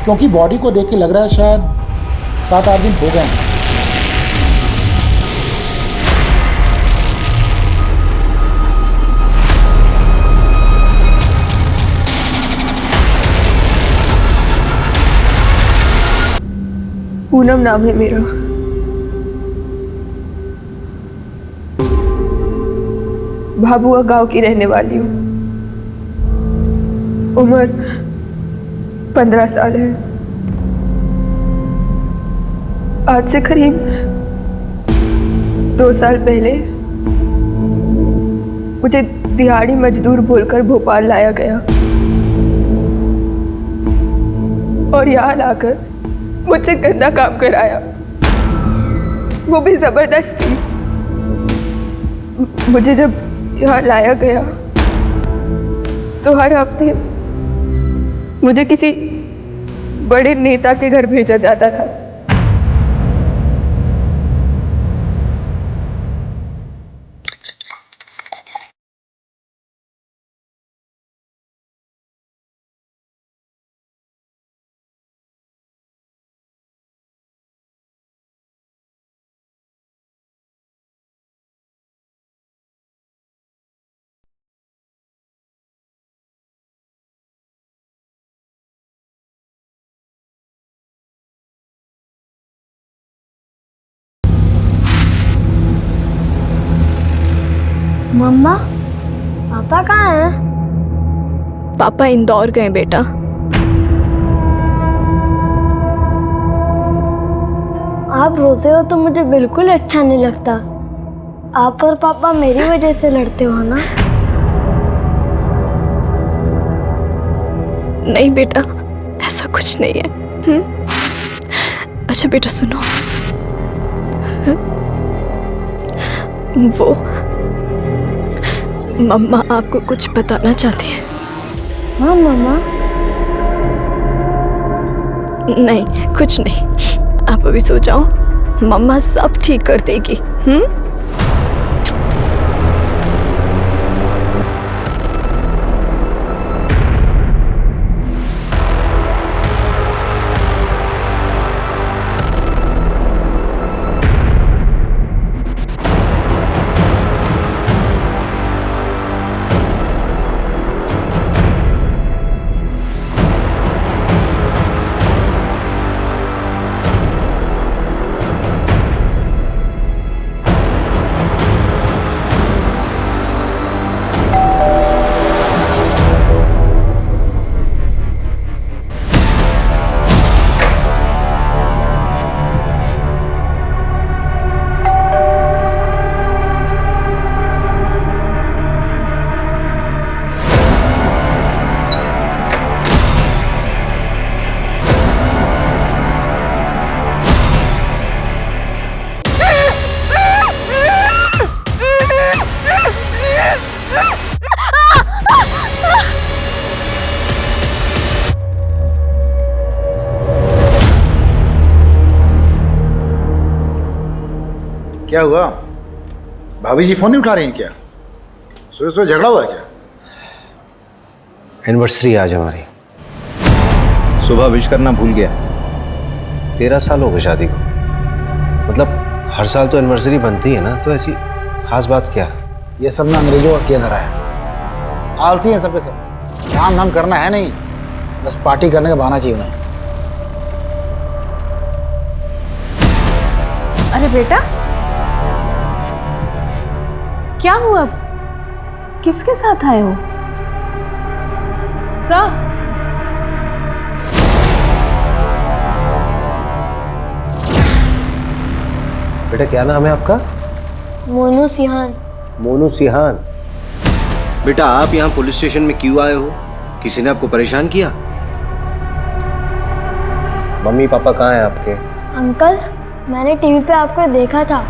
क्योंकि बॉडी को देख के लग रहा है शायद 7-8 दिन हो गए हैं। पूनम नाम है मेरा। भाभुआ गांव की रहने वाली हूँ। उम्र 15 साल है। आज से करीब 2 साल पहले मुझे दिहाड़ी मजदूर बोलकर भोपाल लाया गया और यहाँ लाकर मुझसे गंदा काम कराया, वो भी जबरदस्ती। मुझे जब यहाँ लाया गया तो हर हफ्ते मुझे किसी बड़े नेता के घर भेजा जाता था। मम्मा, पापा कहाँ हैं? पापा इंदौर गए बेटा। आप रोते हो तो मुझे बिल्कुल अच्छा नहीं लगता। आप और पापा मेरी वजह से लड़ते हो ना? नहीं बेटा, ऐसा कुछ नहीं है। अच्छा बेटा सुनो, वो मम्मा आपको कुछ बताना चाहती हैं। हाँ मम्मा। नहीं कुछ नहीं, आप अभी सो जाओ, मम्मा सब ठीक कर देगी। क्या हुआ? भाभी जी फोन नहीं उठा रही हैं क्या? सोए सोए झगड़ा हुआ है क्या? एनिवर्सरी आज हमारी। सुबह विश करना भूल गया। 13 साल हो गए शादी को। मतलब हर साल तो एनिवर्सरी बनती है ना, तो ऐसी खास बात क्या? ये सब ना अंग्रेजों का किया धरा है। आलसी है सब के सब। काम धाम करना है नहीं, बस पार्टी करने का बहाना चाहिए उन्हें। अरे बेटा, क्या हुआ? किसके साथ आए हो? सा बेटा क्या नाम है आपका? मोनू सिहान। मोनू सिहान। बेटा आप यहाँ पुलिस स्टेशन में क्यों आए हो? किसी ने आपको परेशान किया? मम्मी पापा कहाँ हैं आपके? अंकल, मैंने टीवी पे आपको देखा था।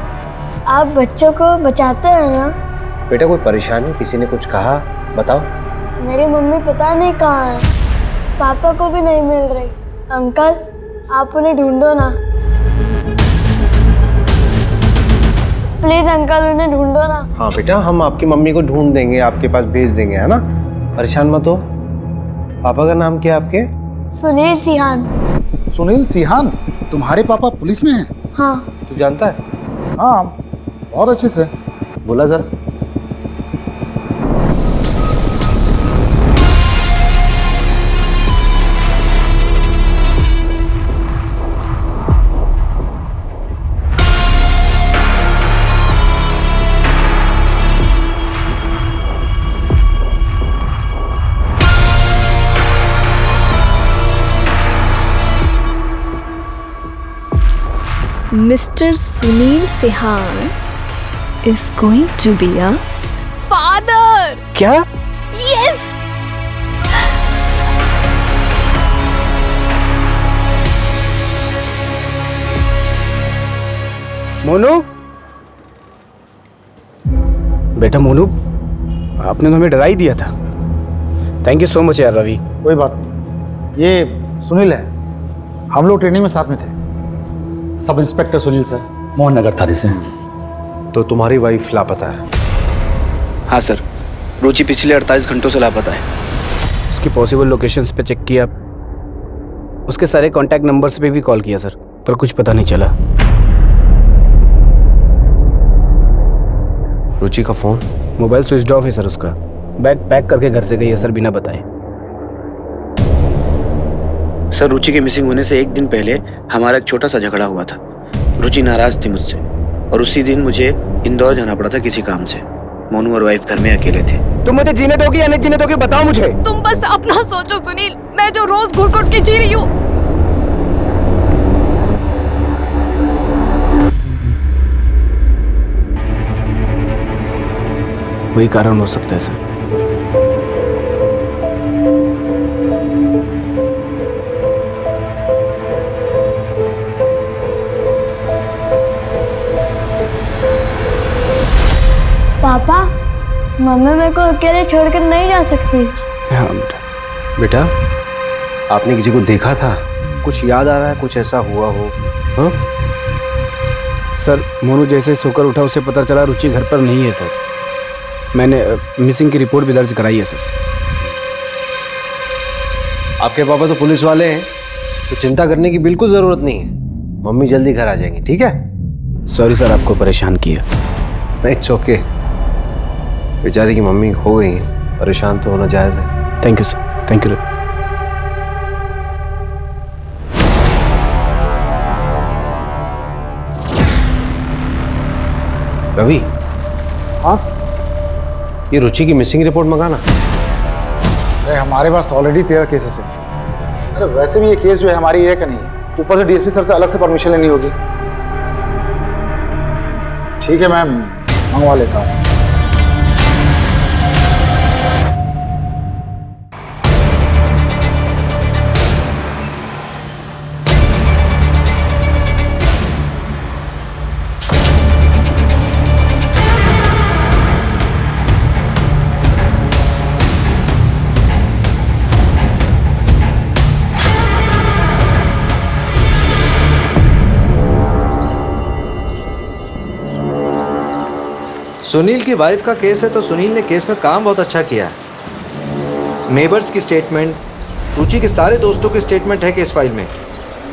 आप बच्चों को बचाते हैं ना? बेटा कोई परेशानी, किसी ने कुछ कहा? बताओ। मेरी मम्मी पता नहीं कहाँ है, पापा को भी नहीं मिल रही। अंकल, आप उन्हें ढूंढो ना, प्लीज अंकल, उन्हें ढूंढो ना। हाँ बेटा, हम आपकी मम्मी को ढूंढ देंगे, आपके पास भेज देंगे, है ना? परेशान मत हो। पापा का नाम क्या है आपके? सुनील सिहान। सुनील सिहान? तुम्हारे पापा पुलिस में हैं? हाँ। तू जानता है? हाँ, बहुत अच्छे से। बोला जरा। Mr. Sunil Sihan is going to be a father. क्या? Yes. मोनू, बेटा मोनू, आपने तो हमें डरा ही दिया था। थैंक यू सो मच यार रवि। कोई बात नहीं, ये सुनील है, हम लोग ट्रेनिंग में साथ में थे। Sub inspector Sunil sir, Mohan Nagar थाने से। तो तुम्हारी वाइफ लापता है? हाँ सर, रुचि पिछले 48 घंटों से लापता है। उसकी पॉसिबल लोकेशंस पे चेक किया, उसके सारे कांटेक्ट नंबर्स पे भी कॉल किया सर, पर कुछ पता नहीं चला। रुचि का फोन? मोबाइल स्विच ऑफ है सर उसका। बैग पैक करके घर से गई है सर, बिना बताए। सर, रुचि के मिसिंग होने से एक दिन पहले हमारा एक छोटा सा झगड़ा हुआ था। रुचि नाराज थी मुझसे और उसी दिन मुझे इंदौर जाना पड़ा था किसी काम से। मोनू और वाइफ घर में अकेले थे। तुम मुझे जीने दोगे या नहीं जीने दोगे, बताओ मुझे। तुम बस अपना सोचो सुनील, मैं जो रोज घुट घुट के जी रही हूँ। वही कारण हो सकता है सर। पापा, मम्मी मेरे को अकेले छोड़कर नहीं जा सकती। हाँ बेटा। बेटा, आपने किसी को देखा था? कुछ याद आ रहा है, कुछ ऐसा हुआ हो? हाँ सर, मोनू जैसे ही सोकर उठा उसे पता चला रुचि घर पर नहीं है सर। मैंने मिसिंग की रिपोर्ट भी दर्ज कराई है सर। आपके पापा तो पुलिस वाले हैं, तो चिंता करने की बिल्कुल जरूरत नहीं है। मम्मी जल्दी घर आ जाएंगी, ठीक है? सॉरी सर, आपको परेशान किया। It's okay. बेचारी की मम्मी खो गई है, परेशान तो होना जायज़ है। Thank you sir, thank you. Ravi, हाँ? ये रुचि की मिसिंग रिपोर्ट मंगाना। अरे हमारे पास ऑलरेडी 13 केसेस है। अरे वैसे भी ये केस जो है हमारी एरिया का नहीं है, ऊपर से डीएसपी सर से अलग से परमिशन लेनी होगी। ठीक है, मैं मंगवा लेता हूँ। सुनील की वाइफ का केस है तो सुनील ने केस में काम बहुत अच्छा किया है। नेबर्स की स्टेटमेंट, रुचि के सारे दोस्तों की स्टेटमेंट है केस फाइल में।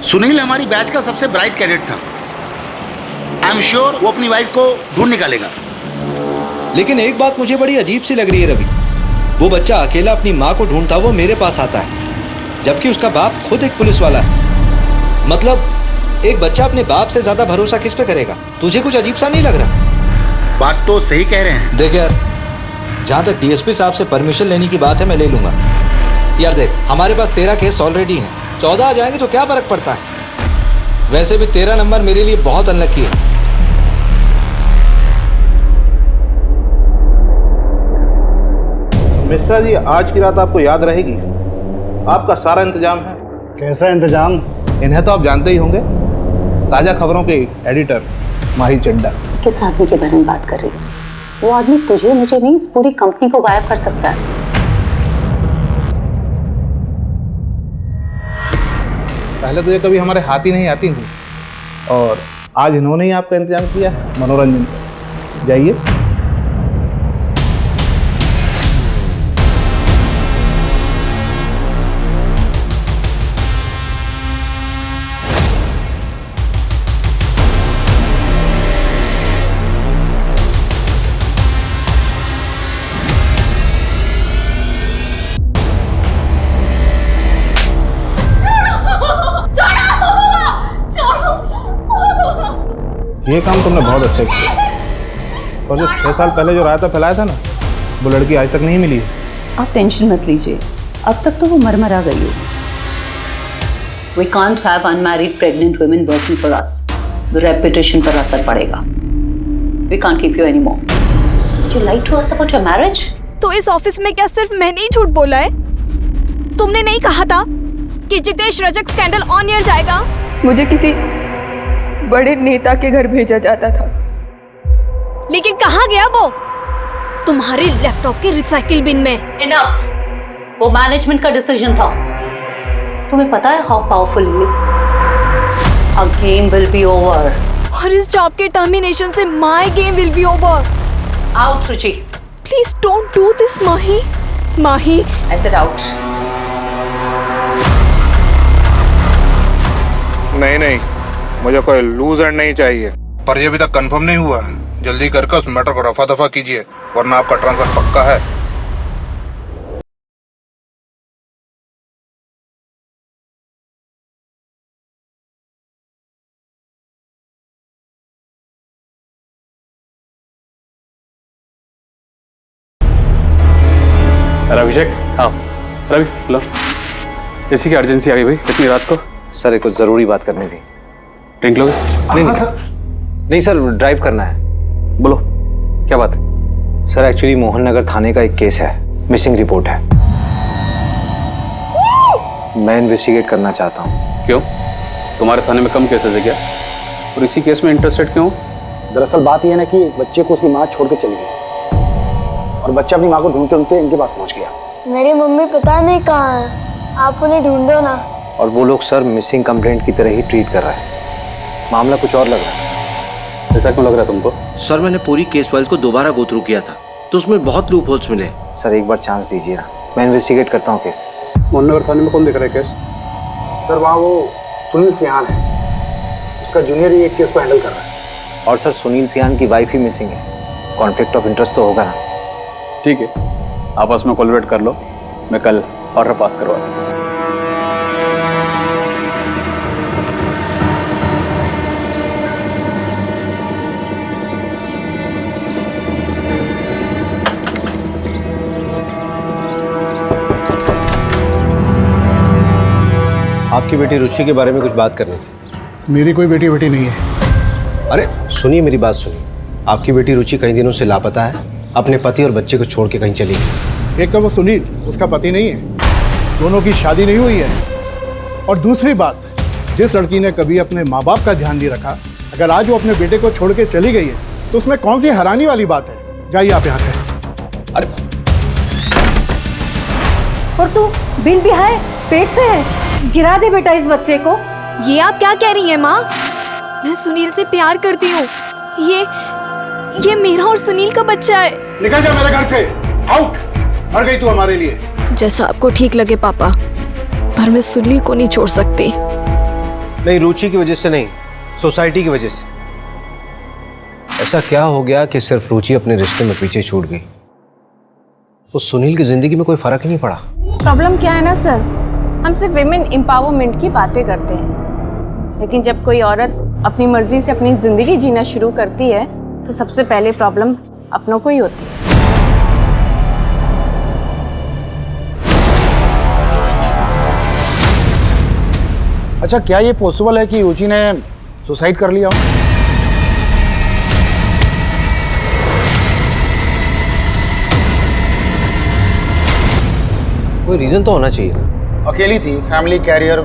सुनील हमारी बैच का सबसे ब्राइट कैडेट था। आई एम श्योर वो अपनी वाइफ को ढूंढ निकालेगा। लेकिन एक बात मुझे बड़ी अजीब सी लग रही है रवि, वो बच्चा अकेला अपनी माँ को ढूंढता हुआ मेरे पास आता है, जबकि उसका बाप खुद एक पुलिस वाला है। मतलब एक बच्चा अपने बाप से ज्यादा भरोसा किस पे करेगा? तुझे कुछ अजीब सा नहीं लग रहा? बात तो सही कह रहे हैं। देख यार, जहाँ तक डीएसपी साहब से परमिशन लेने की बात है मैं ले लूंगा। यार देख, हमारे पास 13 केस ऑलरेडी हैं, 14 आ जाएंगे तो क्या फर्क पड़ता है? वैसे भी 13 नंबर मेरे लिए बहुत अनलकी है। मिश्रा जी, आज की रात आपको याद रहेगी। आपका सारा इंतजाम है। कैसा इंतजाम? इन्हें तो आप जानते ही होंगे, ताज़ा खबरों के एडिटर माही चड्डा। किस आदमी के बारे में बात कर रही है? वो आदमी तुझे मुझे नहीं, इस पूरी कंपनी को गायब कर सकता है। पहले तो ये कभी हमारे हाथ ही नहीं आती थी, और आज इन्होंने ही आपका इंतजाम किया है मनोरंजन का। जाइए। ये काम तुमने बहुत अच्छा किया। और जो 6 साल पहले जो रायता फैलाया था ना, वो लड़की आज तक नहीं मिली है। आप टेंशन मत लीजिए, अब तक तो वो मर गई हो। We can't have unmarried pregnant women working for us. The reputation पर असर पड़ेगा। We can't keep you anymore. Did you lie to us about your marriage? तो इस ऑफिस में क्या सिर्फ मैंने ही झूठ बोला है? तुमने नहीं कहा था कि Jitesh Rajak scandal on air जाएगा? मुझे किसी बड़े नेता के घर भेजा जाता था। लेकिन कहाँ गया वो? तुम्हारे लैपटॉप के रिसाइकिल बिन में। Enough. वो मैनेजमेंट का डिसीजन था। तुम्हें पता है how powerful he is? Our game will be over. और इस जॉब के टर्मिनेशन से my game will be over. Out, Ruchi. Please don't do this, Mahi. Mahi. I said out. नहीं, मुझे कोई लूजर नहीं चाहिए। पर ये अभी तक कंफर्म नहीं हुआ है। जल्दी करके उस मैटर को रफा दफा कीजिए, वरना आपका ट्रांसफर पक्का है। अभिषेक, हाँ रवि, लो। जैसी की अर्जेंसी आ गई भाई इतनी रात को। सर कुछ ज़रूरी बात करनी थी। ड्रिंक लोगे? नहीं सर, ड्राइव करना है। बोलो क्या बात है? सर एक्चुअली मोहन नगर थाने का एक केस है, मिसिंग रिपोर्ट है। मैं इन्वेस्टिगेट करना चाहता हूँ। क्यों? तुम्हारे थाने में कम केसेस है क्या? और इसी केस में इंटरेस्टेड क्यों? दरअसल बात यह है ना कि बच्चे को उसकी माँ छोड़ के चली गई और बच्चा अपनी माँ को ढूंढते ढूंढते इनके पास पहुंच गया। मेरी मम्मी पता नहीं कहाँ है, आप उन्हें ढूंढो ना। और वो लोग सर मिसिंग कंप्लेंट की तरह ही ट्रीट कर रहे हैं। मामला कुछ और लग रहा है। ऐसा क्यों लग रहा है तुमको? सर मैंने पूरी केस फाइल को दोबारा गो थ्रू किया था, तो उसमें बहुत लूप होल्स मिले। सर एक बार चांस दीजिए ना, मैं इन्वेस्टिगेट करता हूँ केस। मोहन नगर थाने में कौन देख रहा है केस? सर वहाँ वो सुनील सियान है, उसका जूनियर ही एक केस को हैंडल कर रहा है। और सर सुनील सियान की वाइफ ही मिसिंग है, कॉन्फ्लिक्ट ऑफ इंटरेस्ट तो होगा ना। ठीक है, आपस में कोलैबोरेट कर लो, मैं कल ऑर्डर पास करवा दूँ। आपकी बेटी रुचि के बारे में कुछ बात करनी थी। मेरी कोई बेटी नहीं है। अरे सुनिए मेरी बात सुनिए, आपकी बेटी रुचि कई दिनों से लापता है, अपने पति और बच्चे को छोड़ के कहीं चली गई। एक तो वो सुनील उसका पति नहीं है, दोनों की शादी नहीं हुई है। और दूसरी बात, जिस लड़की ने कभी अपने माँ बाप का ध्यान नहीं रखा, अगर आज वो अपने बेटे को छोड़ के चली गई है तो उसमें कौन सी हैरानी वाली बात है? जाइए आप यहाँ से। अरे और तू बिन भी है, पेट से है, गिरा दे बेटा इस बच्चे को। ये आप क्या कह रही हैं माँ? मैं सुनील से प्यार करती हूँ। ये मेरा और सुनील का बच्चा है। निकल जा मेरे घर से, आउट। मर गई तू हमारे लिए। जैसा आपको ठीक लगे पापा, पर मैं सुनील को नहीं छोड़ सकती। नहीं, रुचि की वजह से नहीं, सोसाइटी की वजह से। ऐसा क्या हो गया कि सिर्फ रुचि अपने रिश्ते में पीछे छूट गई? तो सुनील की जिंदगी में कोई फर्क ही नहीं पड़ा। प्रॉब्लम क्या है ना सर, हम सिर्फ विमेन एम्पावरमेंट की बातें करते हैं, लेकिन जब कोई औरत अपनी मर्जी से अपनी जिंदगी जीना शुरू करती है तो सबसे पहले प्रॉब्लम अपनों को ही होती है। अच्छा, क्या ये पॉसिबल है कि रुचि ने सुसाइड कर लिया हो? कोई रीजन तो होना चाहिए ना। अकेली थी, फैमिली, कैरियर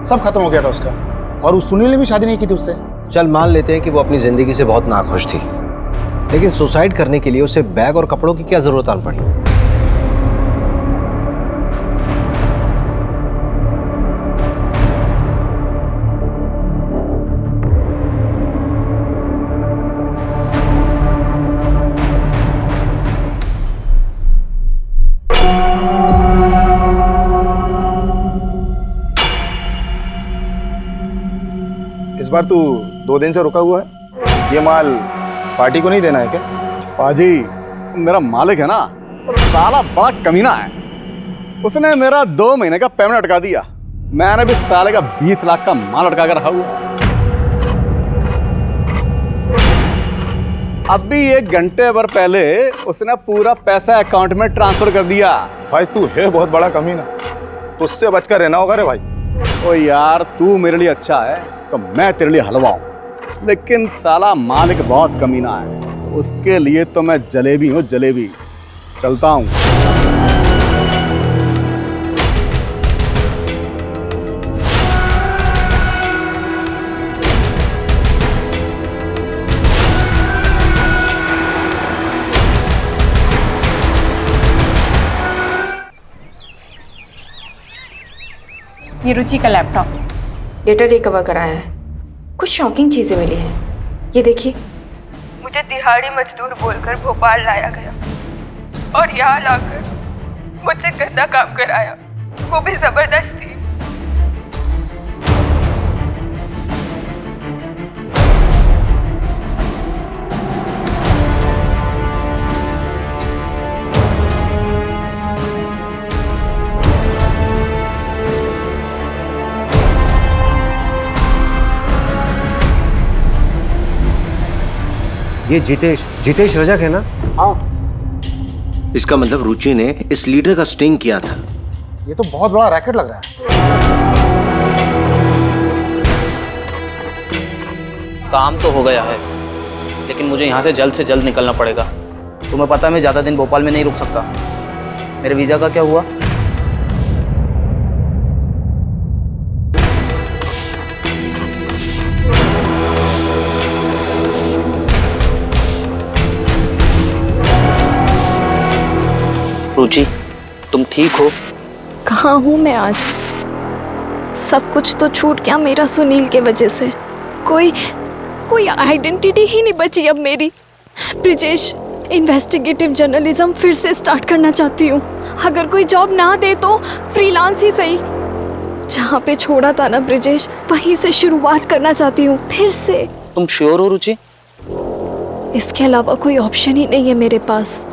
सब खत्म हो गया था उसका, और उस सुनील ने भी शादी नहीं की थी उससे। चल मान लेते हैं कि वो अपनी जिंदगी से बहुत नाखुश थी, लेकिन सुसाइड करने के लिए उसे बैग और कपड़ों की क्या जरूरत आन पड़ी? इस बार तू 2 दिन से रुका हुआ है, ये माल पार्टी को नहीं देना है क्या? पाजी, मेरा मालिक है ना, वो साला बड़ा कमीना है। उसने मेरा 2 महीने का पेमेंट अटका दिया। मैंने भी साले का 20 लाख का माल अटका कर रखा हुआ। अभी 1 घंटे भर पहले उसने पूरा पैसा अकाउंट में ट्रांसफर कर दिया। भाई तू है बहुत बड़ा कमीना, तुझसे बचकर रहना होगा रे भाई। ओ यार, तू मेरे लिए अच्छा है तो मैं तेरे लिए हलवा हूं, लेकिन साला मालिक बहुत कमीना है, उसके लिए तो मैं जलेबी हूँ, जलेबी। चलता हूँ। ये रुचि का लैपटॉप, डेटा रिकवर कराया है। कुछ शॉकिंग चीजें मिली हैं। ये देखिए, मुझे दिहाड़ी मजदूर बोलकर भोपाल लाया गया और यहाँ लाकर मुझसे गंदा काम कराया, वो भी जबरदस्ती। ये जितेश रजक है ना? हाँ। इसका मतलब रुचि ने इस लीडर का स्टिंग किया था। ये तो बहुत बड़ा रैकेट लग रहा है। काम तो हो गया है, लेकिन मुझे यहाँ से जल्द निकलना पड़ेगा। तुम्हें पता है मैं ज़्यादा दिन भोपाल में नहीं रुक सकता। मेरे वीज़ा का क्या हुआ? रुचि, तुम ठीक हो? कहाँ हूँ मैं आज? सब कुछ तो छूट गया मेरा सुनील के वजह से। कोई आइडेंटिटी ही नहीं बची अब मेरी। ब्रिजेश, इन्वेस्टिगेटिव जर्नलिज्म फिर से स्टार्ट करना चाहती हूँ। अगर कोई जॉब ना दे तो फ्रीलांस ही सही। जहाँ पे छोड़ा था ना ब्रिजेश, वहीं से शुरुआत करना चाहती हूँ फिर से। तुम श्योर हो रुचि? इसके अलावा कोई ऑप्शन ही नहीं है मेरे पास।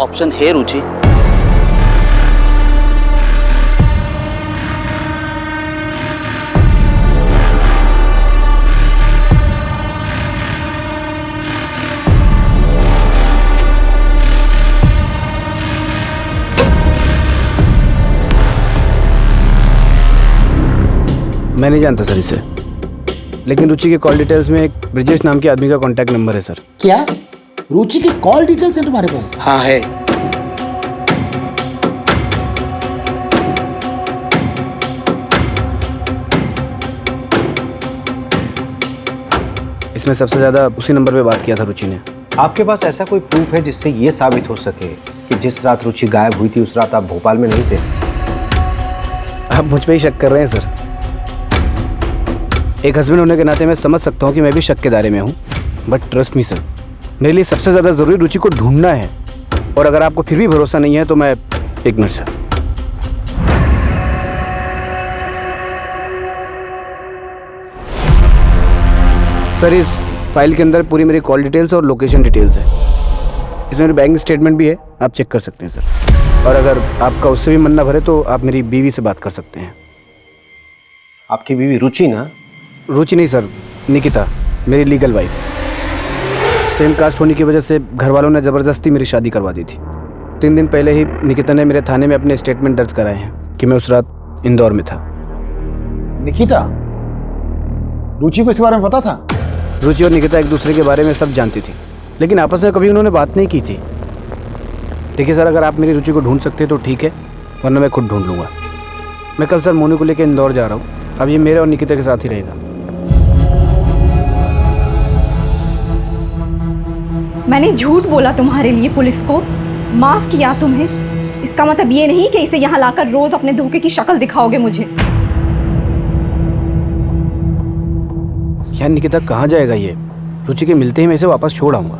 ऑप्शन है रुचि। मैं नहीं जानता सर इसे, लेकिन रुचि के कॉल डिटेल्स में एक ब्रिजेश नाम के आदमी का कांटेक्ट नंबर है सर। क्या रुचि की कॉल डिटेल्स है तुम्हारे पास? हाँ है। इसमें सबसे ज्यादा उसी नंबर पे बात किया था रुचि ने। आपके पास ऐसा कोई प्रूफ है जिससे ये साबित हो सके कि जिस रात रुचि गायब हुई थी उस रात आप भोपाल में नहीं थे? आप मुझ पे ही शक कर रहे हैं सर। एक हस्बैंड होने के नाते मैं समझ सकता हूँ कि मैं भी शक के दायरे में हूँ, बट ट्रस्ट मी सर, मेरे लिए सबसे ज़्यादा ज़रूरी रुचि को ढूंढना है। और अगर आपको फिर भी भरोसा नहीं है तो मैं एक मिनट सर, इस फाइल के अंदर पूरी मेरी कॉल डिटेल्स और लोकेशन डिटेल्स है। इसमें मेरी बैंक स्टेटमेंट भी है, आप चेक कर सकते हैं सर। और अगर आपका उससे भी मन ना भरे तो आप मेरी बीवी से बात कर सकते हैं। आपकी बीवी रुचि ना? रुचि नहीं सर, निकिता, मेरी लीगल वाइफ। सेम कास्ट होने की वजह से घर वालों ने ज़बरदस्ती मेरी शादी करवा दी थी। 3 दिन पहले ही निकिता ने मेरे थाने में अपने स्टेटमेंट दर्ज कराए हैं कि मैं उस रात इंदौर में था। निकिता, रुचि को इस बारे में पता था? रुचि और निकिता एक दूसरे के बारे में सब जानती थी, लेकिन आपस में कभी उन्होंने बात नहीं की थी। देखिए सर, अगर आप मेरी रुचि को ढूंढ सकते हैं तो ठीक है, वरना मैं खुद ढूंढ लूँगा। मैं कल सर मोनू को लेकर इंदौर जा रहा हूँ। अब ये मेरे और निकिता के साथ ही रहेगा। मैंने झूठ बोला तुम्हारे लिए, पुलिस को माफ किया तुम्हें। इसका मतलब ये नहीं कि इसे यहाँ लाकर रोज अपने धोखे की शक्ल दिखाओगे मुझे। यार निकिता कहाँ जाएगा ये? रुचि के मिलते ही मैं इसे वापस छोड़ आऊँगा।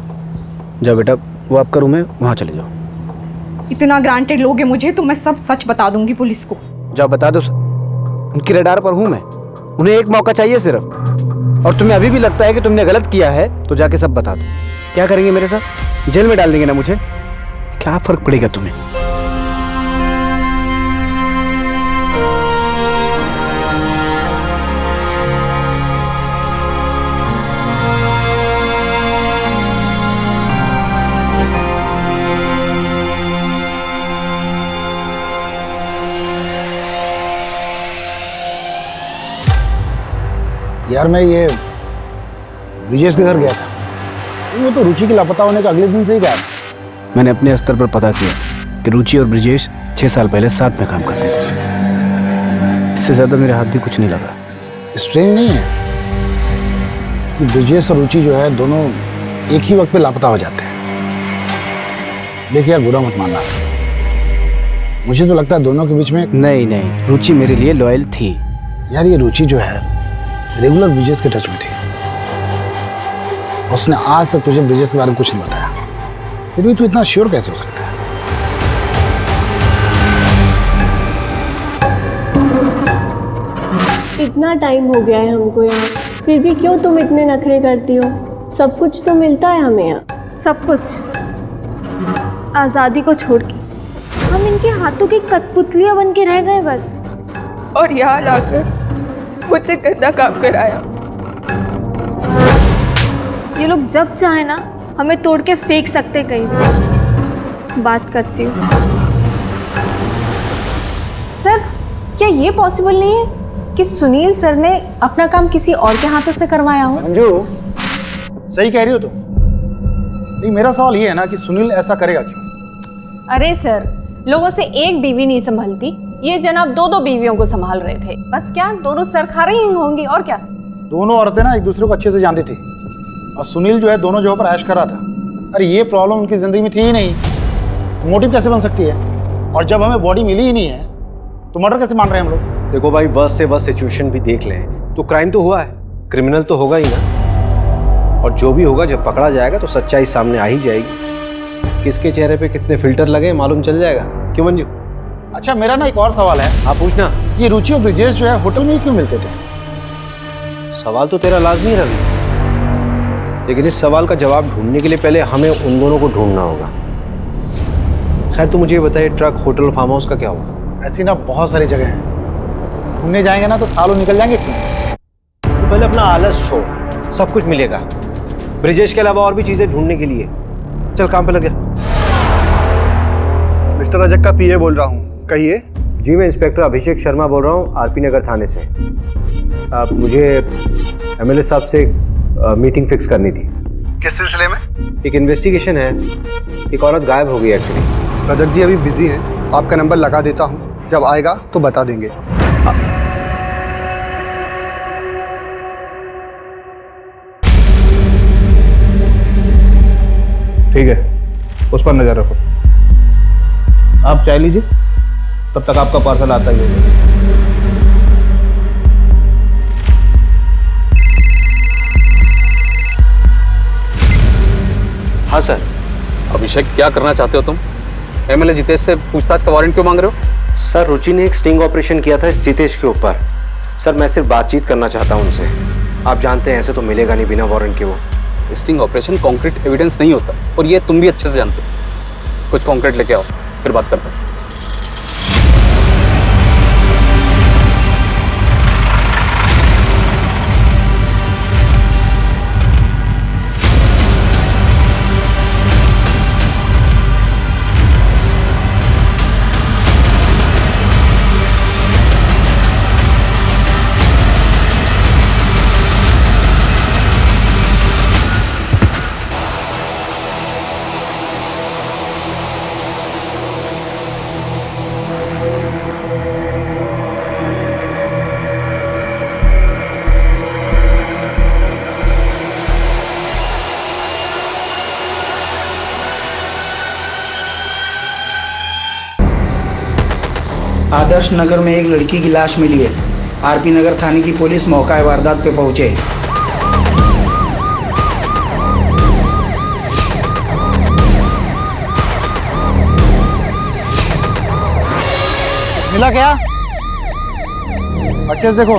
जाओ बेटा, वो आपका रूम है, वहाँ चले जाओ। इतना ग्रांटेड लोगे मुझे तो मैं सब सच बता दूंगी पुलिस को। जाओ बता दो, उनकी रडार पर हूँ मैं। उन्हें एक मौका चाहिए सिर्फ। और तुम्हें अभी भी लगता है कि तुमने गलत किया है तो जाके सब बता दो। क्या करेंगे मेरे साथ? जेल में डाल देंगे ना मुझे? क्या फर्क पड़ेगा तुम्हें? यार मैं ये ब्रिजेश के घर गया था, वो तो रुचि के लापता होने का अगले दिन से ही गायब। मैंने अपने स्तर पर पता किया कि रुचि और ब्रिजेश 6 साल पहले साथ में काम करते थे। इससे ज्यादा मेरे हाथ भी कुछ नहीं लगा। स्ट्रेंज नहीं है कि ब्रिजेश और रुचि जो है दोनों एक ही वक्त पे लापता हो जाते हैं। देखिए यार, बुरा मत मानना, मुझे तो लगता है दोनों के बीच में नहीं, रुचि मेरे लिए लॉयल थी। यार ये रुचि जो है रेगुलर ब्रिजेश के टच में थी। उसने आज तक तुझे ब्रिजेश के बारे में कुछ नहीं बताया, फिर भी तू इतना श्योर कैसे हो सकता है? इतना टाइम हो गया है हमको यहाँ, फिर भी क्यों तुम इतने नखरे करती हो? सब कुछ तो मिलता है हमें यहाँ। सब कुछ आज़ादी को छोड़ के हम इनके हाथों की कठपुतलियां बन के रह गए बस। और यहाँ लाकर मुझसे गंदा काम कराया। ये लोग जब चाहे ना हमें तोड़ के फेंक सकते कहीं भी। बात करती हूँ। सर, क्या ये पॉसिबल नहीं है कि सुनील सर ने अपना काम किसी और के हाथों से करवाया हो? मंजू, सही कह रही हो तुम। नहीं, मेरा सवाल ये है ना कि सुनील ऐसा करेगा क्यों? अरे सर, लोगों से एक बीवी नहीं संभालती, ये जनाब 2-2 बीवियों को संभाल रहे थे। बस क्या दोनों सर खा रही होंगी और क्या? दोनों औरतें ना एक दूसरे को अच्छे से जानती थी, और सुनील जो है दोनों जगह पर ऐश कर रहा था। अरे ये प्रॉब्लम उनकी जिंदगी में थी ही नहीं, मोटिव कैसे बन सकती है? और जब हमें बॉडी मिली ही नहीं है तो मर्डर कैसे मान रहे हैं हम लोग? देखो भाई, वर्स्ट से वर्स्ट सिचुएशन भी देख लें तो क्राइम तो हुआ है, क्रिमिनल तो होगा ही ना। और जो भी होगा जब पकड़ा जाएगा तो सच्चाई सामने आ ही जाएगी। किसके चेहरे पे कितने फिल्टर लगे मालूम चल जाएगा। क्यों मंजू? अच्छा, मेरा ना एक और सवाल है। आप पूछना। ये रुचि और ब्रिजेश जो है होटल में ही क्यों मिलते थे? सवाल तो तेरा लाजमी है रवि, लेकिन इस सवाल का जवाब ढूंढने के लिए पहले हमें उन दोनों को ढूंढना होगा। खैर तू मुझे बताइए, ट्रक, होटल, फार्म हाउस का क्या हुआ? ऐसी ना बहुत सारी जगह हैं, घूमने जाएंगे ना तो सालों निकल जाएंगे इसमें। तो पहले अपना आलस छोड़, सब कुछ मिलेगा। ब्रिजेश के अलावा और भी चीजें ढूंढने के लिए चल, काम पे लग जा। मिस्टर रजक का पीए बोल रहा हूँ, कहिए। जी, मैं इंस्पेक्टर अभिषेक शर्मा बोल रहा हूँ, आरपी नगर थाने से। आप मुझे एमएलए साहब से मीटिंग फिक्स करनी थी। किस सिलसिले में? एक इन्वेस्टिगेशन है, एक औरत गायब हो गई एक्चुअली। रजक जी अभी बिजी हैं, आपका नंबर लगा देता हूँ, जब आएगा तो बता देंगे। ठीक है, उस पर नजर रखो। आप चाय लीजिए, तब तक आपका पार्सल आता ही होगा। हाँ सर। अभिषेक, क्या करना चाहते हो तुम? एमएलए जितेश से पूछताछ का वारंट क्यों मांग रहे हो? सर, रुचि ने एक स्टिंग ऑपरेशन किया था जितेश के ऊपर। सर, मैं सिर्फ बातचीत करना चाहता हूँ उनसे। आप जानते हैं ऐसे तो मिलेगा नहीं बिना वारंट के। वो स्टिंग ऑपरेशन कॉन्क्रीट एविडेंस नहीं होता, और ये तुम भी अच्छे से जानते हो। कुछ कॉन्क्रीट लेके आओ, फिर बात करते हैं। आदर्श नगर में एक लड़की की लाश मिली है। आरपी नगर थाने की पुलिस मौका वारदात पे पहुंचे। मिला क्या? अच्छे से देखो।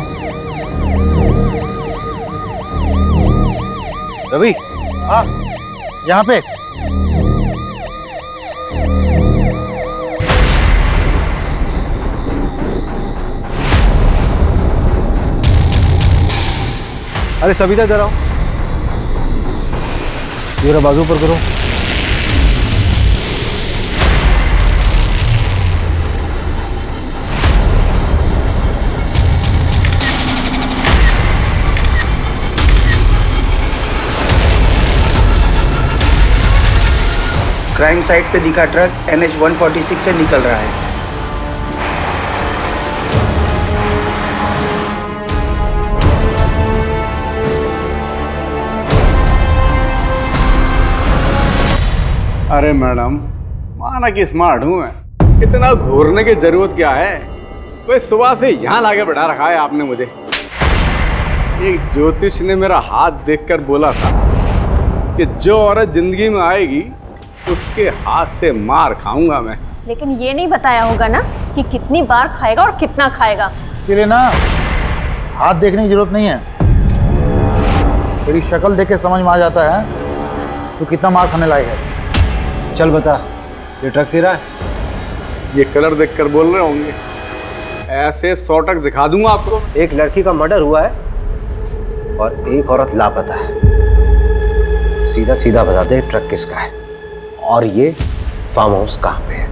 रवि। हाँ, यहाँ पे। अरे सविता, इधर आओ। जरा बाजू पर करो। क्राइम साइट पे दिखा ट्रक NH 146 से निकल रहा है। अरे मैडम, माना कि स्मार्ट हूं मैं, इतना घूरने की जरूरत क्या है? वही सुबह से यहाँ लाके बैठा रखा है आपने मुझे। एक ज्योतिष ने मेरा हाथ देखकर बोला था कि जो औरत जिंदगी में आएगी उसके हाथ से मार खाऊंगा मैं। लेकिन ये नहीं बताया होगा ना कि कितनी बार खाएगा और कितना खाएगा। इसके लिए ना हाथ देखने की जरूरत नहीं है, तेरी शक्ल देख के समझ में आ जाता है तू कितना मार खाने लायक है। चल बता, ये ट्रक तेरा है? ये कलर देखकर बोल रहे होंगे, ऐसे 100 ट्रक दिखा दूंगा आपको। एक लड़की का मर्डर हुआ है और एक औरत लापता है। सीधा सीधा बता दे ट्रक किसका है और ये फार्म हाउस कहाँ पे है?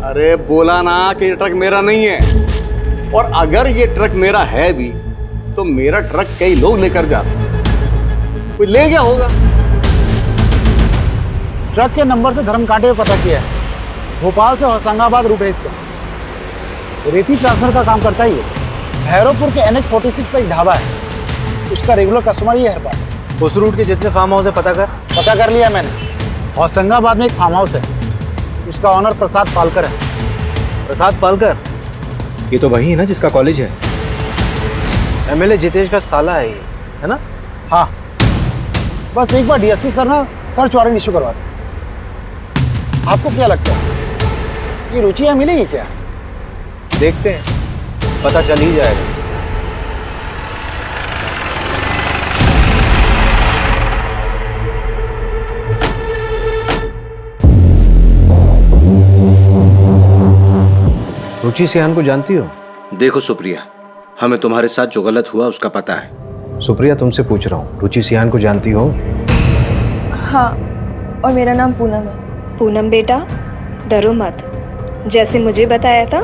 अरे बोला ना कि ये ट्रक मेरा नहीं है, और अगर ये ट्रक मेरा है भी तो मेरा ट्रक कई लोग लेकर जाते, कोई ले गया होगा। ट्रक के नंबर से धर्म कांटे पे पता किया है, भोपाल से होशंगाबाद रूट है इसका। रेती ट्रांसफर का काम करता ही है। भैरवपुर के NH 46 पे एक ढाबा है, उसका रेगुलर कस्टमर ही है हर बार। उस रूट के जितने फार्म हाउस है पता कर लिया मैंने। होशंगाबाद में एक फार्म हाउस है, उसका ऑनर प्रसाद पालकर है। प्रसाद पालकर? ये तो वही है ना जिसका कॉलेज है। MLA जितेश का साला है ये, है ना? हाँ, बस एक बार DSP सर ना सर्च वारंट इशू करवा दे। आपको क्या लगता है ये रुचि यहाँ मिलेगी क्या? देखते हैं, पता चल ही जाएगा। रुचि सिहान को जानती हो? देखो सुप्रिया, हमें तुम्हारे साथ जो गलत हुआ उसका पता है। सुप्रिया, तुमसे पूछ रहा हूँ, रुचि सिहान को जानती हो? हाँ, और मेरा नाम पूनम है। पूनम बेटा, डरो मत, जैसे मुझे बताया था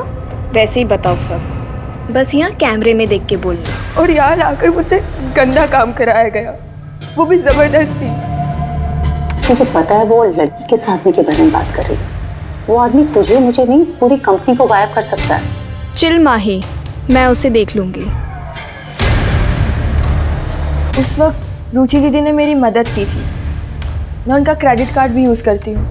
वैसे ही बताओ सब। बस यहाँ कैमरे में देख के बोलना। और यहाँ आकर मुझसे गंदा काम कराया गया, वो भी जबरदस्ती। मुझे पता है वो लड़की किस आदमी के बारे में बात कर रही है। वो आदमी तुझे मुझे नहीं, इस पूरी कंपनी को गायब कर सकता है। चिल माही, मैं उसे देख लूंगी। उस वक्त रुचि दीदी ने मेरी मदद की थी, मैं उनका क्रेडिट कार्ड भी यूज़ करती हूँ।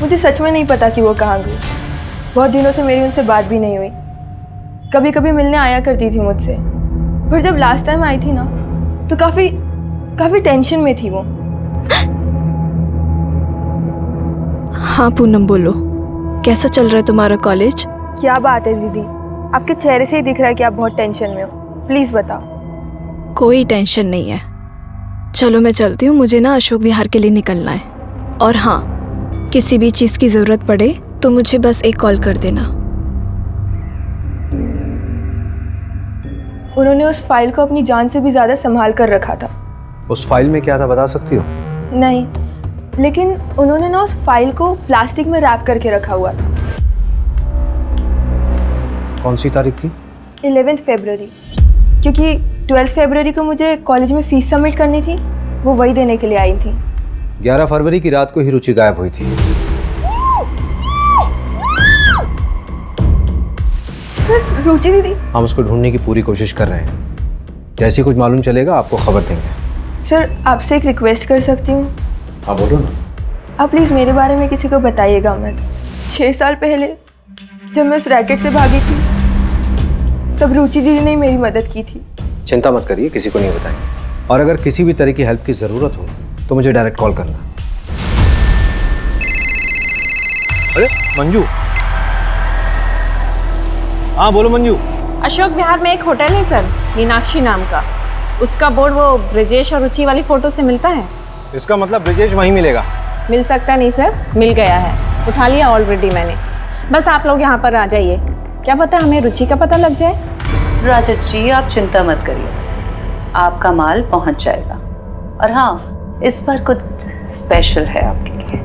मुझे सच में नहीं पता कि वो कहाँ गई। बहुत दिनों से मेरी उनसे बात भी नहीं हुई। कभी कभी मिलने आया करती थी मुझसे, पर जब लास्ट टाइम आई थी ना तो काफ़ी टेंशन में थी वो। हाँ पूनम, बोलो, कैसा चल रहा है तुम्हारा कॉलेज? क्या बात है दीदी, आपके चेहरे से ही दिख रहा है कि आप बहुत टेंशन में हो। प्लीज़ बताओ। कोई टेंशन नहीं है, चलो मैं चलती हूँ, मुझे ना अशोक विहार के लिए निकलना है। और हाँ, किसी भी चीज़ की ज़रूरत पड़े तो मुझे बस एक कॉल कर देना। उन्होंने उस फाइल को अपनी जान से भी ज़्यादा संभाल कर रखा था। उस फाइल में क्या था बता सकती हो? नहीं, लेकिन उन्होंने ना उस फाइल को प्लास्टिक में रैप करके रखा हुआ था। कौन सी तारीख थी? 11 फरवरी, क्योंकि 12 फरवरी को मुझे कॉलेज में फीस सबमिट करनी थी, वो वही देने के लिए आई थी। 11 फरवरी की रात को ही रुचि गायब हुई थी। सर, रुचि दीदी? हम उसको ढूंढने की पूरी कोशिश कर रहे हैं, जैसे कुछ मालूम चलेगा आपको खबर देंगे। सर, आपसे एक रिक्वेस्ट कर सकती हूँ? हाँ बोलो ना। आप प्लीज़ मेरे बारे में किसी को बताइएगा मत। 6 साल पहले जब मैं उस रैकेट से भागी थी तब रुचि दीदी ने मेरी मदद की थी। चिंता मत करिए, किसी को नहीं बताएंगे। और अगर किसी भी तरह की हेल्प की ज़रूरत हो तो मुझे डायरेक्ट कॉल करना। अरे मंजू। हाँ बोलो मंजू। अशोक विहार में एक होटल है सर, मीनाक्षी नाम का। उसका बोर्ड वो ब्रिजेश और रुचि वाली फ़ोटो से मिलता है। इसका मतलब ब्रिजेश वहीं मिलेगा? मिल सकता नहीं सर, मिल गया है, उठा लिया ऑलरेडी मैंने। बस आप लोग यहाँ पर आ जाइए, क्या पता हमें रुचि का पता लग जाए। राजत जी, आप चिंता मत करिए, आपका माल पहुँच जाएगा। और हाँ, इस बार कुछ स्पेशल है आपके लिए।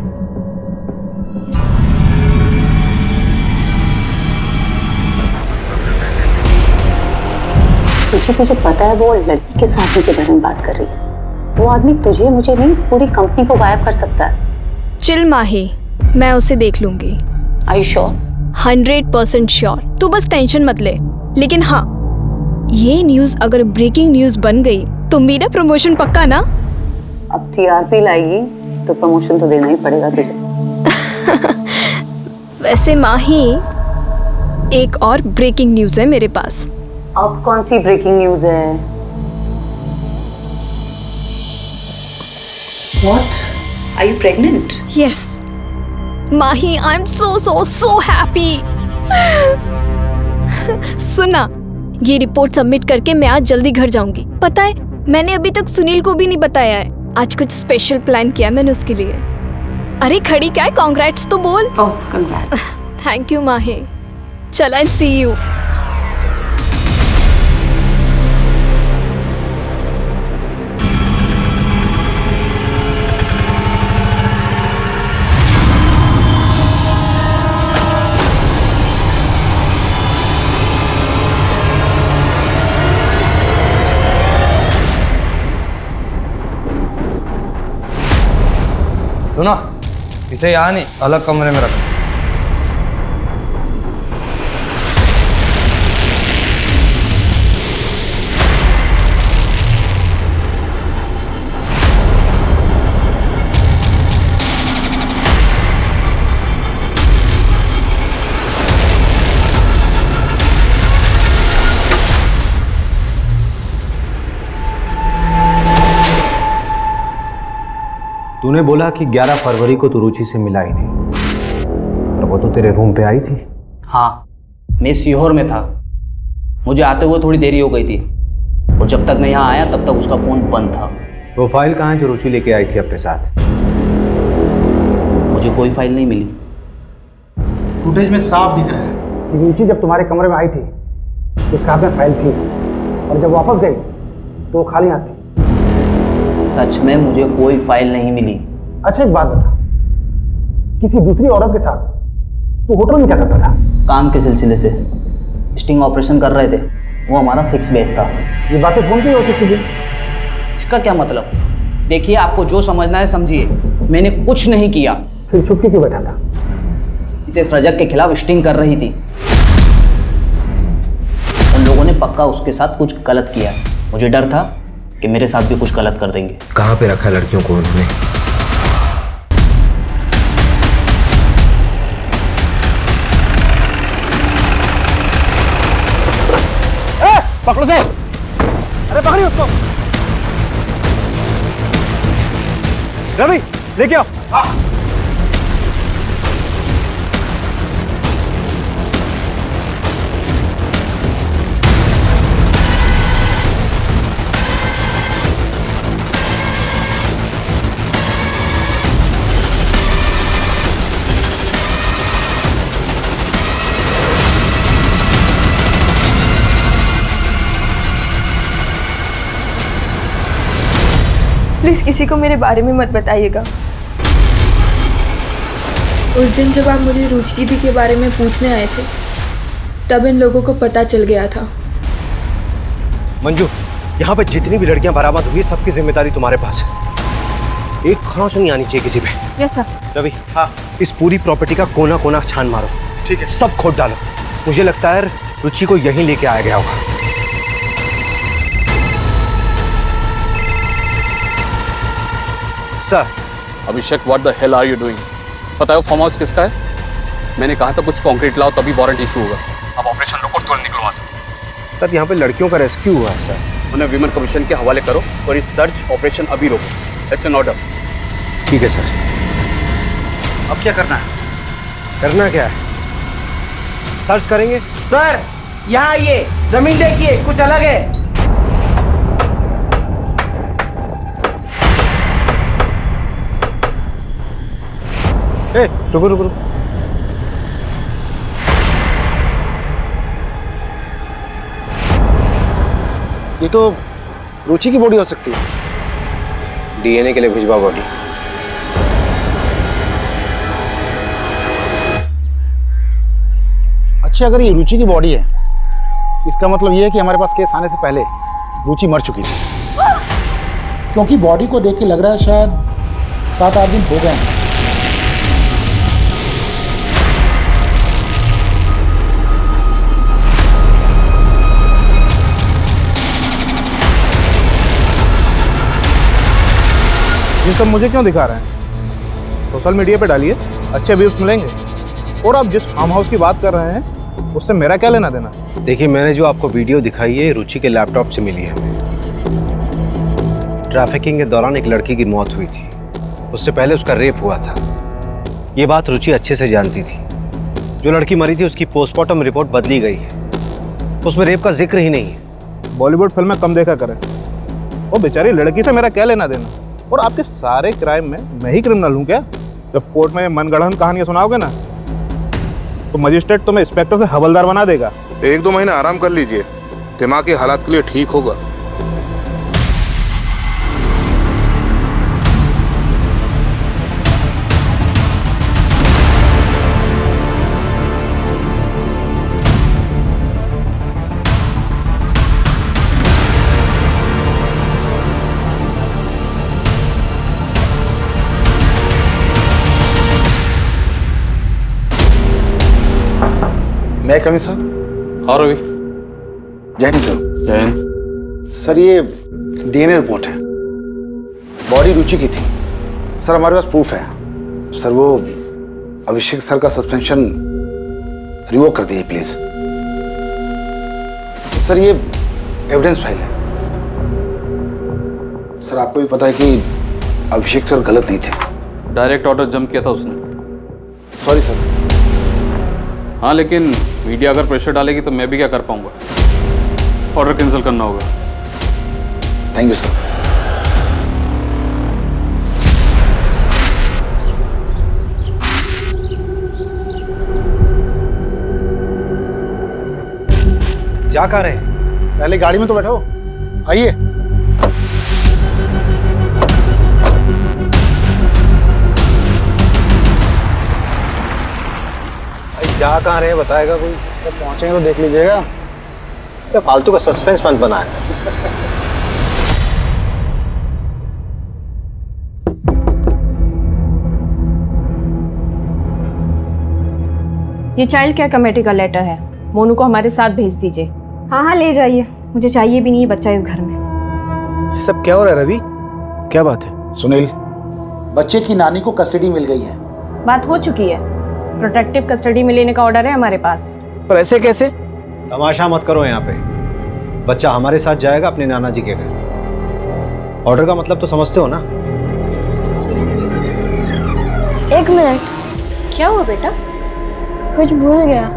मुझे पता है वो लड़की किस आदमी के बारे में बात कर रही है। वो आदमी तुझे मुझे नहीं इस पूरी कंपनी को गायब कर सकता है। चिल माही, मैं उसे देख लूंगी। Are you sure? 100% श्योर। तू बस टेंशन मत ले। लेकिन हाँ, ये न्यूज अगर ब्रेकिंग न्यूज बन गई तो मेरा प्रमोशन पक्का ना? अब टीआरपी लाएगी तो प्रमोशन तो देना ही पड़ेगा तुझे। वैसे माही, एक और ब्रेकिंग न्यूज है मेरे पास। अब कौन सी ब्रेकिंग न्यूज है? What? Are you pregnant? Yes. Mahi, I'm so happy. सुना, ये रिपोर्ट सबमिट करके मैं आज जल्दी घर जाऊंगी। पता है, मैंने अभी तक सुनील को भी नहीं बताया है। आज कुछ स्पेशल प्लान किया मैंने उसके लिए। अरे खड़ी क्या है, कांग्रेट्स तो बोल। ओह, कांग्रेट्स। थैंक यू माही। चल, आई सी यू। सुनो, इसे यहाँ नहीं, अलग कमरे में रखो। तूने बोला कि 11 फरवरी को तू रुचि से मिला ही नहीं, और वो तो तेरे रूम पे आई थी। हाँ, मैं सीहोर में था। मुझे आते हुए थोड़ी देरी हो गई थी, और जब तक मैं यहाँ आया तब तक उसका फ़ोन बंद था। वो फाइल कहाँ है जो रुचि लेके आई थी अपने साथ? मुझे कोई फाइल नहीं मिली। फुटेज में साफ दिख रहा है कि रुचि जब तुम्हारे कमरे में आई थी उसके हाथ में फाइल थी, और जब वापस गई तो वो खाली हाथ थी। सच में मुझे कोई फाइल नहीं मिली। अच्छा, एक बात बता, किसी दूसरी औरत के साथ तू होटल में क्या करता था? काम के सिलसिले से स्टिंग ऑपरेशन कर रहे थे, वो हमारा फिक्स बेस था। ये बातें फोन पे हो सकती थी। इसका क्या मतलब? देखिए, आपको जो समझना है समझिए, मैंने कुछ नहीं किया। फिर छुप के क्यों बैठा था? नितेश रजक के खिलाफ स्टिंग कर रही थी। उन लोगों ने पक्का उसके साथ कुछ गलत किया। मुझे डर था कि मेरे साथ भी कुछ गलत कर देंगे। कहाँ पे रखा लड़कियों को उन्होंने? पकड़ो से! अरे पकड़िए उसको! रवि, लेके आओ। प्लीज किसी को मेरे बारे में मत बताइएगा। उस दिन जब आप मुझे रुचि दीदी के बारे में पूछने आए थे, तब इन लोगों को पता चल गया था। मंजू, यहाँ पे जितनी भी लड़कियां बरामद हुई, सबकी जिम्मेदारी तुम्हारे पास है। एक खरोंच नहीं आनी चाहिए किसी पे। Yes sir. रवि, हाँ, इस पूरी प्रॉपर्टी का कोना कोना छान मारो। ठीक है, सब खोद डालो। मुझे लगता है रुचि को यहीं लेके आया गया होगा। Sir. Abhishek, what the hell are you doing? पता है फार्म हाउस किसका है? मैंने कहा था कुछ कंक्रीट लाओ तभी वारंट इशू होगा। अब ऑपरेशन रोको, तुरंत निकलो वहां से। सर, यहाँ पे लड़कियों का रेस्क्यू हुआ है सर। उन्हें विमेन कमीशन के हवाले करो और इस सर्च ऑपरेशन अभी रोको। It's an order. ठीक है सर। अब क्या करना है? करना क्या है? सर्च करेंगे। सर, यहाँ आइए, जमीन देखिए, कुछ अलग है। ए, रुको रुको रुको। ये तो रुचि की बॉडी हो सकती है। डीएनए के लिए भिजवा बॉडी। अच्छा, अगर ये रुचि की बॉडी है, इसका मतलब ये है कि हमारे पास केस आने से पहले रुचि मर चुकी थी। क्योंकि बॉडी को देख के लग रहा है शायद 7-8 दिन हो गए हैं। ये सब मुझे क्यों दिखा रहे हैं? सोशल मीडिया पे डालिए, अच्छे व्यूज मिलेंगे। और आप जिस फार्म हाउस की बात कर रहे हैं उससे मेरा क्या लेना देना? देखिए, मैंने जो आपको वीडियो दिखाई है रुचि के लैपटॉप से मिली है हमें। ट्रैफिकिंग के दौरान एक लड़की की मौत हुई थी, उससे पहले उसका रेप हुआ था। ये बात रुचि अच्छे से जानती थी। जो लड़की मरी थी उसकी पोस्टमार्टम रिपोर्ट बदली गई है, उसमें रेप का जिक्र ही नहीं है। बॉलीवुड फिल्में कम देखा करें। वो बेचारी लड़की से मेरा क्या लेना देना? और आपके सारे क्राइम में मैं ही क्रिमिनल हूँ क्या? जब कोर्ट में मनगढ़ंत कहानियां सुनाओगे ना तो मजिस्ट्रेट तुम्हें इंस्पेक्टर से हवलदार बना देगा। 1-2 महीने आराम कर लीजिए, दिमागी हालात के लिए ठीक होगा। मैं कमी सर? हाँ रवि। जय हिंद सर। जय हिंद। सर ये डीएनए रिपोर्ट है, बॉडी रुचि की थी। सर हमारे पास प्रूफ है। सर वो अभिषेक सर का सस्पेंशन रिवोक कर दीजिए प्लीज। सर ये एविडेंस फाइल है। सर आपको भी पता है कि अभिषेक सर गलत नहीं थे। डायरेक्ट ऑर्डर जम किया था उसने। Sorry sir. हाँ, लेकिन मीडिया अगर प्रेशर डालेगी तो मैं भी क्या कर पाऊंगा? ऑर्डर कैंसिल करना होगा। Thank you sir. जा कहाँ रहे हैं? पहले गाड़ी में तो बैठो, आइए। जा कहाँ रहे हैं बताएगा कोई? जब पहुंचेंगे तो देख लीजिएगा। क्या फालतू का सस्पेंस मत बनाए। ये चाइल्ड केयर कमेटी का लेटर है, मोनू को हमारे साथ भेज दीजिए। हाँ हाँ ले जाइए, मुझे चाहिए भी नहीं ये बच्चा इस घर में। ये सब क्या हो रहा है रवि? क्या बात है? सुनील, बच्चे की नानी को कस्टडी मिल गई है। बात हो चुकी है, प्रोटेक्टिव कस्टडी में लेने का ऑर्डर है हमारे पास। पर ऐसे कैसे? तमाशा मत करो यहाँ पे। बच्चा हमारे साथ जाएगा अपने नाना जी के घर। ऑर्डर का मतलब तो समझते हो ना? एक मिनट। क्या हुआ बेटा? कुछ भूल गया।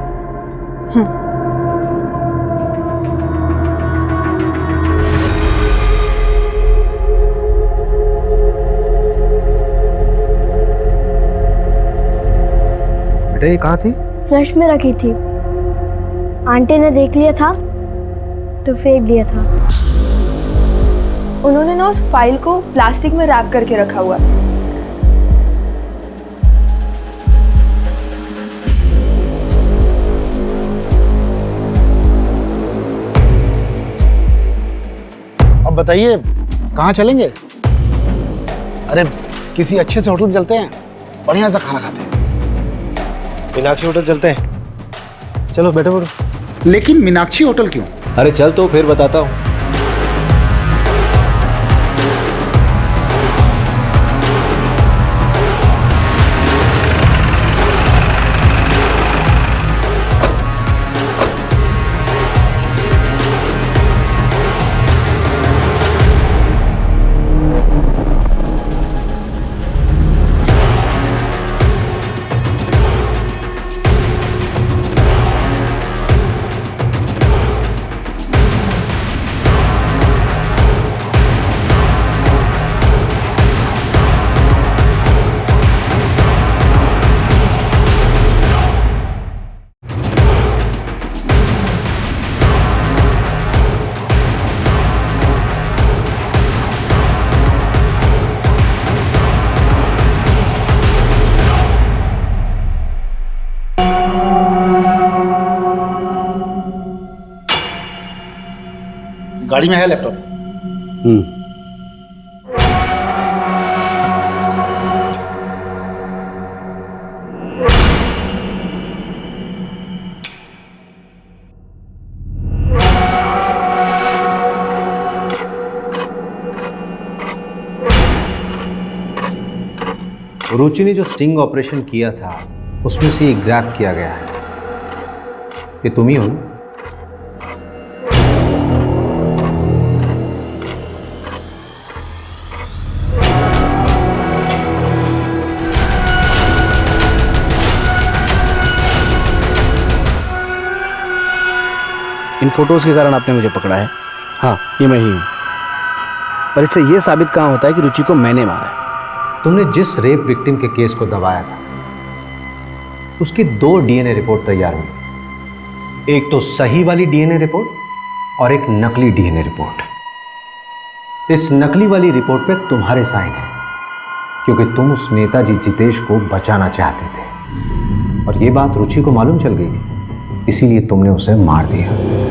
बेटा ये कहाँ थी? फ्लश में रखी थी, आंटी ने देख लिया था तो फेंक दिया था। उन्होंने ना उस फाइल को प्लास्टिक में रैप करके रखा हुआ था। अब बताइए कहाँ चलेंगे? अरे किसी अच्छे से होटल में चलते हैं, बढ़िया सा खाना खाते हैं। मीनाक्षी होटल चलते हैं। चलो बैठो बैठो। लेकिन मीनाक्षी होटल क्यों? अरे चल तो फिर बताता हूँ। गाड़ी में है लैपटॉप। रुचि ने जो स्टिंग ऑपरेशन किया था उसमें से ये ग्रैब किया गया है। ये तुम ही हो ना? इन फोटोज के कारण आपने मुझे पकड़ा है। हाँ, ये मैं ही हूँ। पर इससे ये साबित कहाँ होता है कि रुचि को मैंने मारा है। तुमने जिस रेप विक्टिम के केस को दबाया था उसकी 2 डीएनए रिपोर्ट तैयार हुई। एक तो सही वाली डीएनए रिपोर्ट और एक नकली डीएनए रिपोर्ट। इस नकली वाली रिपोर्ट पे तुम्हारे साइन है क्योंकि तुम उस नेताजी जितेश को बचाना चाहते थे और ये बात रुचि को मालूम चल गई थी, इसीलिए तुमने उसे मार दिया।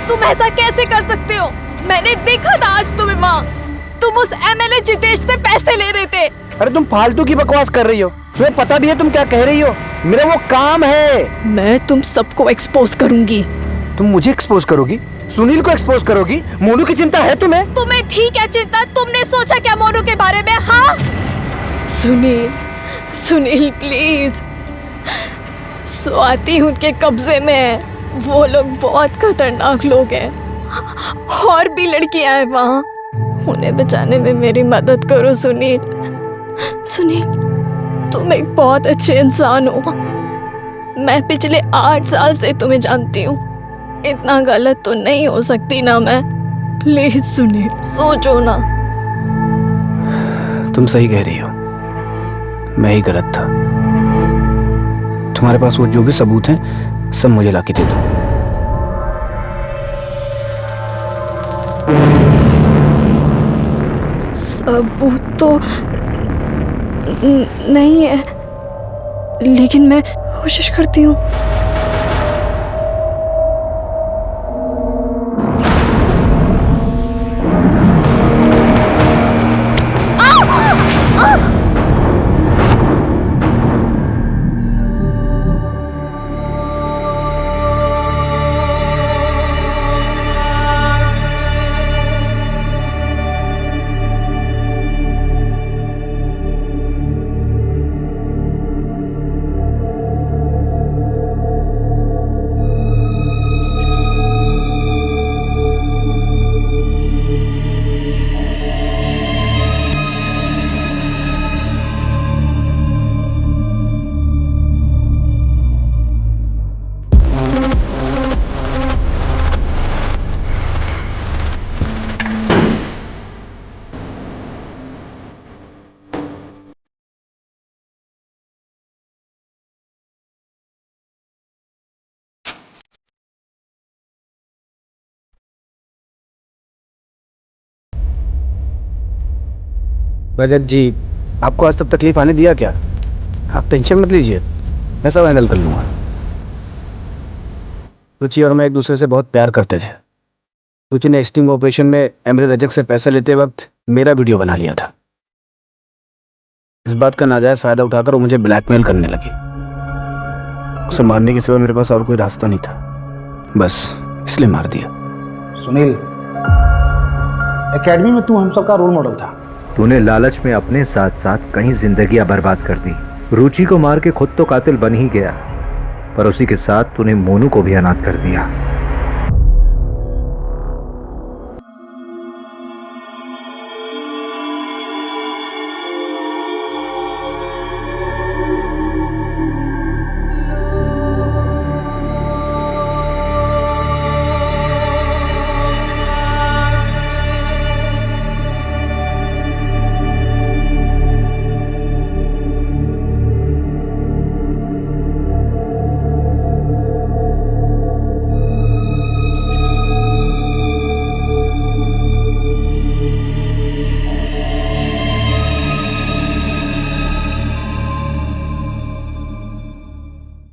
तुम ऐसा कैसे कर सकते हो? मैंने देखा था आज तुम्हें माँ, तुम उस एमएलए जितेश से पैसे ले रहे थे। अरे तुम फालतू की बकवास कर रही हो। तुम्हें पता भी है तुम क्या कह रही हो? मेरा वो काम है। मैं तुम सबको एक्सपोज करूंगी। तुम मुझे एक्सपोज करोगी? सुनील को एक्सपोज करोगी? मोनू की चिंता है तुम्हें? तुम्हें ठीक है चिंता? तुमने सोचा क्या मोनू के बारे में? हाँ सुनील, सुनील प्लीज, स्वाति उनके कब्जे में है। वो लोग बहुत खतरनाक लोग हैं। और भी लड़कियां हैं वहाँ, उन्हें बचाने में मेरी मदद करो सुनील। सुनील, तुम एक बहुत अच्छे इंसान हो। मैं पिछले 8 साल से तुम्हें जानती हूँ। इतना गलत तो नहीं हो सकती ना मैं। प्लीज सुनील, सोचो ना। तुम सही कह रही हो, मैं ही गलत था। तुम्हारे पास वो जो भी सबूत हैं सब मुझे लाके दे दो। सबूत तो नहीं है, लेकिन मैं कोशिश करती हूँ। रजत जी, आपको आज तक तकलीफ आने दिया क्या? आप टेंशन मत लीजिए, मैं सब हैंडल कर लूंगा। रुचि और मैं एक दूसरे से बहुत प्यार करते थे। रुचि ने स्टिंग ऑपरेशन में एमएलए रजत से पैसे लेते वक्त मेरा वीडियो बना लिया था। इस बात का नाजायज फायदा उठाकर वो मुझे ब्लैकमेल करने लगी। उसे मारने के सिवा मेरे पास और कोई रास्ता नहीं था, बस इसलिए मार दिया। सुनील, एकेडमी में तू हम सबका रोल मॉडल था। तूने लालच में अपने साथ साथ कई जिंदगियां बर्बाद कर दी। रुचि को मार के खुद तो कातिल बन ही गया, पर उसी के साथ तूने मोनू को भी अनाथ कर दिया।